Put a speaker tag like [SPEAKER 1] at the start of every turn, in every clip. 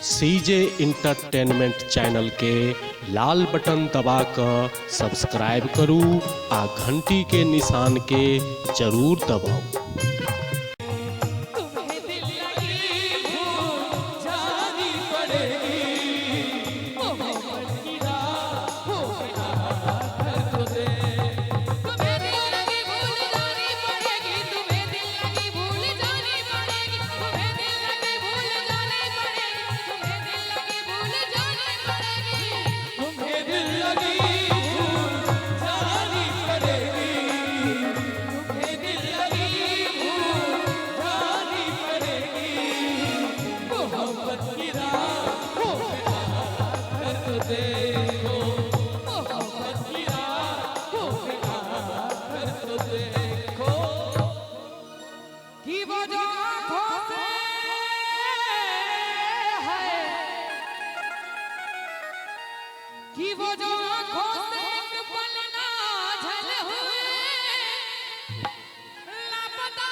[SPEAKER 1] सीजे entertainment channel के लाल button दबाकर subscribe करू आ घंटी के निशान के जरूर दबाओ।
[SPEAKER 2] कि वो जो आँखों से एक पल ना झल हुए, लापता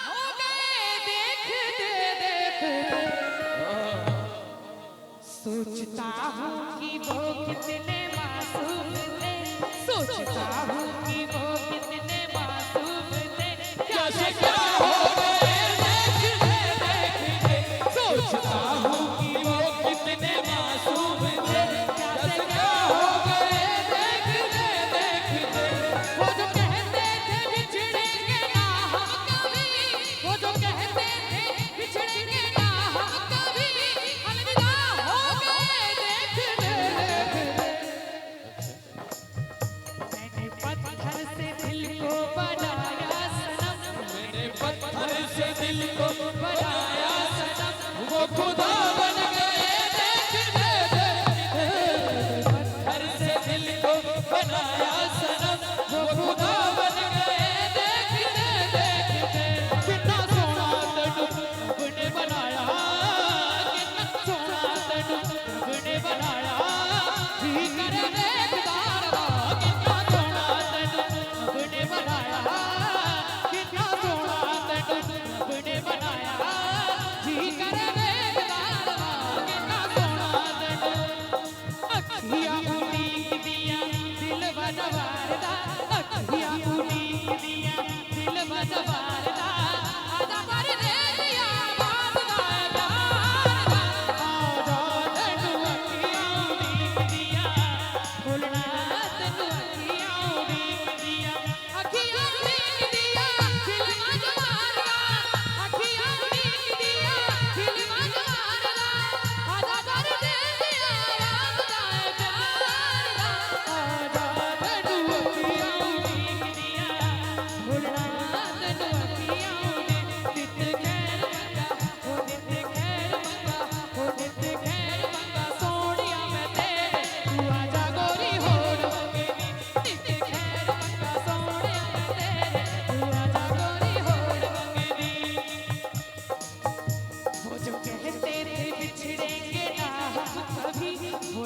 [SPEAKER 2] हो गए देखते देखते। सोचता हूँ कि वो कितने मासूम थे, सोचता हूँ कि वो कितने मासूम थे। कैसे क्या हो गए देखते देखते। सोचता हूँ कि वो कितने मासूम थे।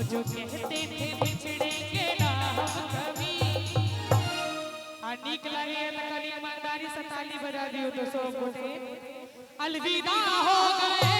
[SPEAKER 2] जो कहते थे बिछड़ेंगे ना हम कभी। नीक लगे ईमानदारी से ताली बजा दियो तो सब गोटे अलविदा हो गए।